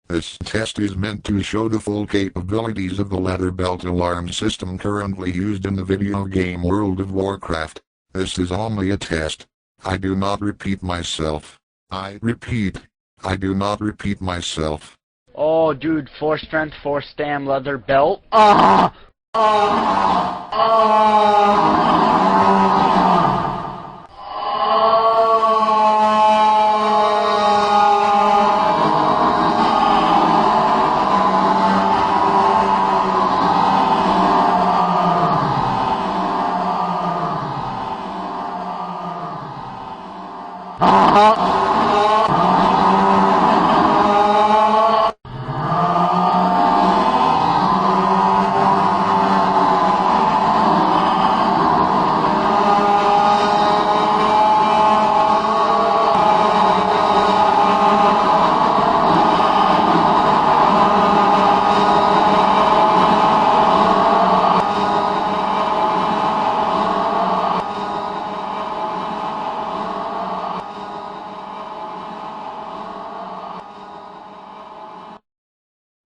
This test is meant to show the full capabilities of the leather belt alarm system currently used in the video game World of Warcraft. This is only a test. I do not repeat myself. I repeat, I do not repeat myself. Oh, dude, 4 strength, 4 stam, leather belt. Ah! Ah! Ah!